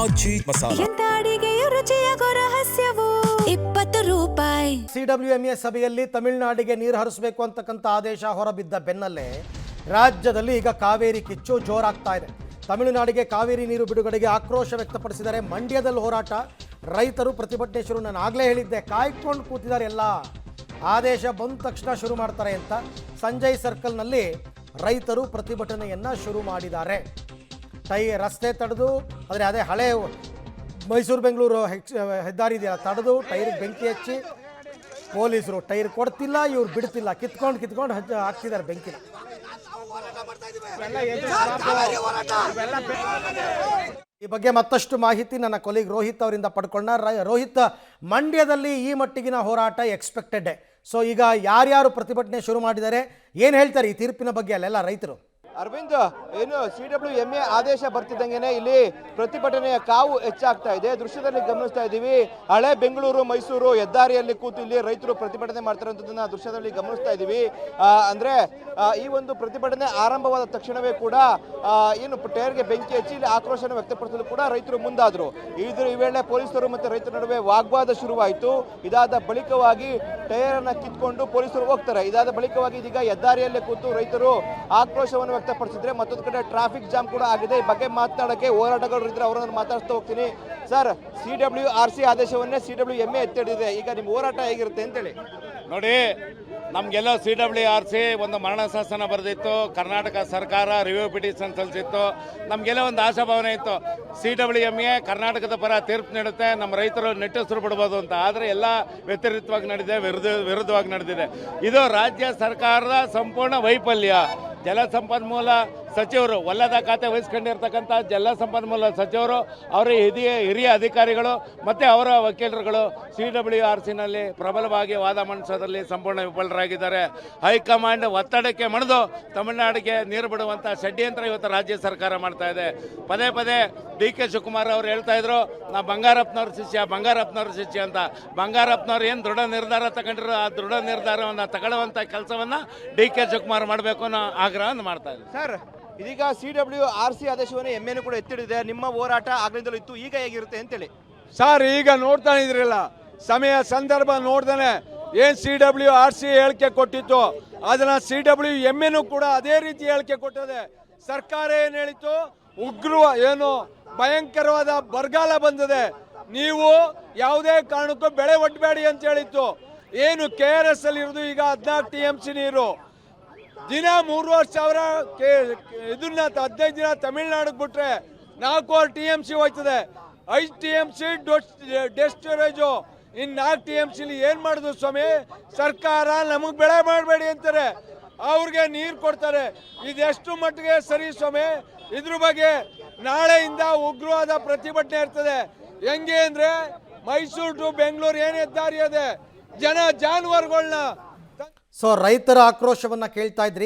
ಅಜ್ಜಿ ಮಸಾಲ. ಎಂತ ಅಡಿಗೆಯ ರುಚಿಯಾಗೋ ರಹಸ್ಯವು 20 ರೂಪಾಯಿ. CWMA ಸಭೆಯಲ್ಲಿ ತಮಿಳುನಾಡಿಗೆ ನೀರು ಹರಿಸಬೇಕು ಅಂತಕ್ಕಂಥ ಆದೇಶ ಹೊರಬಿದ್ದ ಬೆನ್ನಲ್ಲೇ ರಾಜ್ಯದಲ್ಲಿ ಈಗ ಕಾವೇರಿ ಕಿಚ್ಚು ಜೋರಾಗ್ತಾ ಇದೆ. ತಮಿಳುನಾಡಿಗೆ ಕಾವೇರಿ ನೀರು ಬಿಡುಗಡೆಗೆ ಆಕ್ರೋಶ ವ್ಯಕ್ತಪಡಿಸಿದ್ದಾರೆ. ಮಂಡ್ಯದಲ್ಲಿ ಹೋರಾಟ, ರೈತರು ಪ್ರತಿಭಟನೆ ಶುರು. ನಾನು ಆಗಲೇ ಹೇಳಿದ್ದೆ, ಕಾಯ್ಕೊಂಡು ಕೂತಿದ್ದಾರೆ, ಎಲ್ಲ ಆದೇಶ ಬಂದ ತಕ್ಷಣ ಶುರು ಮಾಡ್ತಾರೆ ಅಂತ. ಸಂಜಯ್ ಸರ್ಕಲ್ನಲ್ಲಿ ರೈತರು ಪ್ರತಿಭಟನೆಯನ್ನು ಶುರು ಮಾಡಿದ್ದಾರೆ. ರಸ್ತೆ ತಡೆದು, ಆದರೆ ಅದೇ ಹಳೆ ಮೈಸೂರು ಬೆಂಗಳೂರು ಹೆದ್ದಾರಿ ಇದೆಯಲ್ಲ, ತಡೆದು ಟೈರಿಗೆ ಬೆಂಕಿ ಹಚ್ಚಿ, ಪೊಲೀಸರು ಟೈರ್ ಕೊಡ್ತಿಲ್ಲ, ಇವ್ರು ಬಿಡ್ತಿಲ್ಲ, ಕಿತ್ಕೊಂಡು ಹಾಕ್ತಿದ್ದಾರೆ ಬೆಂಕಿನ. ಈ ಬಗ್ಗೆ ಮತ್ತಷ್ಟು ಮಾಹಿತಿ ನನ್ನ ಕೊಲೀಗ್ ರೋಹಿತ್ ಅವರಿಂದ ಪಡ್ಕೊಂಡ. ರೋಹಿತ್, ಮಂಡ್ಯದಲ್ಲಿ ಈ ಮಟ್ಟಿಗಿನ ಹೋರಾಟ ಎಕ್ಸ್ಪೆಕ್ಟೆಡ್. ಸೊ ಈಗ ಯಾರ್ಯಾರು ಪ್ರತಿಭಟನೆ ಶುರು ಮಾಡಿದ್ದಾರೆ, ಏನು ಹೇಳ್ತಾರೆ ಈ ತೀರ್ಪಿನ ಬಗ್ಗೆ ಅಲ್ಲೆಲ್ಲ ರೈತರು? ಅರವಿಂದ್, ಏನು CWMA ಆದೇಶ ಬರ್ತಿದ್ದಂಗೆ ಇಲ್ಲಿ ಪ್ರತಿಭಟನೆಯ ಕಾವು ಹೆಚ್ಚಾಗ್ತಾ ಇದೆ. ದೃಶ್ಯದಲ್ಲಿ ಗಮನಿಸ್ತಾ ಇದ್ದೀವಿ, ಹಳೆ ಬೆಂಗಳೂರು ಮೈಸೂರು ಹೆದ್ದಾರಿಯಲ್ಲಿ ಕೂತು ಇಲ್ಲಿ ರೈತರು ಪ್ರತಿಭಟನೆ ಮಾಡ್ತಾರಂಥದ್ದನ್ನ ದೃಶ್ಯದಲ್ಲಿ ಗಮನಿಸ್ತಾ ಇದ್ದೀವಿ. ಅಂದ್ರೆ ಈ ಒಂದು ಪ್ರತಿಭಟನೆ ಆರಂಭವಾದ ತಕ್ಷಣವೇ ಕೂಡ ಏನು ಟೈರ್ಗೆ ಬೆಂಕಿ ಹಚ್ಚಿ ಇಲ್ಲಿ ಆಕ್ರೋಶನ ವ್ಯಕ್ತಪಡಿಸಲು ಕೂಡ ರೈತರು ಮುಂದಾದರು. ಈ ವೇಳೆ ಪೊಲೀಸರು ಮತ್ತು ರೈತರ ನಡುವೆ ವಾಗ್ವಾದ ಶುರುವಾಯಿತು. ಇದಾದ ಬಳಿಕವಾಗಿ ಟೈರ್ ಅನ್ನ ಕಿತ್ಕೊಂಡು ಪೊಲೀಸರು ಹೋಗ್ತಾರೆ. ಇದಾದ ಬಳಿಕವಾಗಿ ಇದೀಗ ಹೆದ್ದಾರಿಯಲ್ಲೇ ಕೂತು ರೈತರು ಆಕ್ರೋಶವನ್ನು ವ್ಯಕ್ತಪಡಿಸಿದ್ರೆ, ಮತ್ತೊಂದು ಕಡೆ ಟ್ರಾಫಿಕ್ ಜಾಮ್ ಕೂಡ ಆಗಿದೆ. ಈ ಬಗ್ಗೆ ಮಾತನಾಡಕ್ಕೆ ಹೋರಾಟಗಾರರು ಇದ್ರೆ ಅವರನ್ನು ಮಾತಾಡ್ತಾ ಹೋಗ್ತೀನಿ. ಸರ್, CWRC ಆದೇಶವನ್ನೇ CWMA ಎತ್ತಿಡಿದೆ, ಈಗ ನಿಮ್ಮ ಹೋರಾಟ ಹೇಗಿರುತ್ತೆ ಅಂತೇಳಿ? ನೋಡಿ, ನಮಗೆಲ್ಲ CWRC ಒಂದು ಮರಣ ಶಾಸನ ಬರೆದಿತ್ತು, ಕರ್ನಾಟಕ ಸರ್ಕಾರ ರಿವ್ಯೂ ಪಿಟಿಷನ್ ಸಲ್ಲಿಸಿತ್ತು. ನಮಗೆಲ್ಲ ಒಂದು ಆಶಾಭಾವನೆ ಇತ್ತು, CWMA ಕರ್ನಾಟಕದ ಪರ ತೀರ್ಪು ನೀಡುತ್ತೆ, ನಮ್ಮ ರೈತರು ನೆಟ್ಟುಸಿರು ಬಿಡ್ಬೋದು ಅಂತ. ಆದರೆ ಎಲ್ಲ ವ್ಯತಿರಿಕ್ತವಾಗಿ ನಡೆದಿದೆ, ವಿರುದ್ಧವಾಗಿ ನಡೆದಿದೆ. ಇದು ರಾಜ್ಯ ಸರ್ಕಾರದ ಸಂಪೂರ್ಣ ವೈಫಲ್ಯ. ಜಲಸಂಪನ್ಮೂಲ ಸಚಿವರು, ಒಲ್ಲದ ಖಾತೆ ವಹಿಸ್ಕೊಂಡಿರ್ತಕ್ಕಂಥ ಜಲಸಂಪನ್ಮೂಲ ಸಚಿವರು, ಅವರ ಹಿರಿಯ ಅಧಿಕಾರಿಗಳು ಮತ್ತು ಅವರ ವಕೀಲರುಗಳು CWRCನಲ್ಲಿ ಪ್ರಬಲವಾಗಿ ವಾದ ಮಂಡಿಸೋದ್ರಲ್ಲಿ ಸಂಪೂರ್ಣ ವಿಫಲರಾಗಿದ್ದಾರೆ. ಹೈಕಮಾಂಡ್ ಒತ್ತಡಕ್ಕೆ ಮಣಿದು ತಮಿಳುನಾಡಿಗೆ ನೀರು ಬಿಡುವಂಥ ಷಡ್ಯಂತ್ರ ಇವತ್ತು ರಾಜ್ಯ ಸರ್ಕಾರ ಮಾಡ್ತಾ ಇದೆ. ಪದೇ ಪದೇ DK ಶಿವಕುಮಾರ್ ಅವರು ಹೇಳ್ತಾ ಇದ್ರು, ನಾ ಬಂಗಾರಪ್ಪನವ್ರ ಶಿಷ್ಯ ಅಂತ. ಬಂಗಾರಪ್ಪನವ್ರು ಏನು ದೃಢ ನಿರ್ಧಾರ ತಗೊಂಡಿರೋ ಆ ದೃಢ ನಿರ್ಧಾರವನ್ನು ತಗೊಳ್ಳುವಂಥ ಕೆಲಸವನ್ನು DK ಶಿವಕುಮಾರ್ ಮಾಡಬೇಕು ಅನ್ನೋ ಆಗ್ರಹವನ್ನು ಮಾಡ್ತಾ ಇದ್ದಾರೆ. ಸರ್, ಇದೀಗ CWRC ಆದೇಶವನ್ನು MA ಕೂಡ ಎತ್ತಿಡಿದೆ. ನಿಮ್ಮ ಹೋರಾಟ ಆಗ್ಲಿಂದಲೂ ಇತ್ತು, ಈಗ ಹೇಗಿರುತ್ತೆ ಅಂತೇಳಿ? ಸರ್, ಈಗ ನೋಡ್ತಾ ಇದ್ರಲ್ಲ, ಸಮಯ ಸಂದರ್ಭ ನೋಡ್ದಾನೆ ಏನ್ CWRC ಹೇಳಿಕೆ ಕೊಟ್ಟಿತ್ತು, ಅದನ್ನ CWMA ಕೂಡ ಅದೇ ರೀತಿ ಹೇಳಿಕೆ ಕೊಟ್ಟಿದೆ. ಸರ್ಕಾರ ಏನ್ ಹೇಳಿತ್ತು, ಏನು ಭಯಂಕರವಾದ ಬರಗಾಲ ಬಂದಿದೆ, ನೀವು ಯಾವುದೇ ಕಾರಣಕ್ಕೂ ಬೆಳೆ ಒಡ್ಬೇಡಿ ಅಂತ ಹೇಳಿತ್ತು. ಏನು KRS ಅಲ್ಲಿ ಇರೋದು ಈಗ 14 TMC ನೀರು, ದಿನ 3,000 ಇದನ್ನ 15 ದಿನ ತಮಿಳ್ನಾಡಿಗೆ ಬಿಟ್ರೆ 4 TMC ಹೋಯ್ತದೆ. 5 TMC ಡೆಸ್ಟ್ ಸ್ಟೋರೇಜು, ಇನ್ನು 4 TMC ಏನ್ ಮಾಡುದು ಸ್ವಾಮಿ? ಸರ್ಕಾರ ನಮಗ್ ಬೆಳೆ ಮಾಡಬೇಡಿ ಅಂತಾರೆ, ಅವ್ರಿಗೆ ನೀರು ಕೊಡ್ತಾರೆ. ಇದೆಷ್ಟು ಮಟ್ಟಿಗೆ ಸರಿ ಸ್ವಾಮಿ? ಇದ್ರ ಬಗ್ಗೆ ನಾಳೆಯಿಂದ ಉಗ್ರವಾದ ಪ್ರತಿಭಟನೆ ಇರ್ತದೆ. ಹೆಂಗೆ ಅಂದ್ರೆ, ಮೈಸೂರು ಟು ಬೆಂಗಳೂರು ಏನ್ ಹೆದ್ದಾರಿ ಅದೇ, ಜಾನುವಾರುಗಳನ್ನ. ಸೊ ರೈತರ ಆಕ್ರೋಶವನ್ನ ಕೇಳ್ತಾ ಇದ್ರಿ.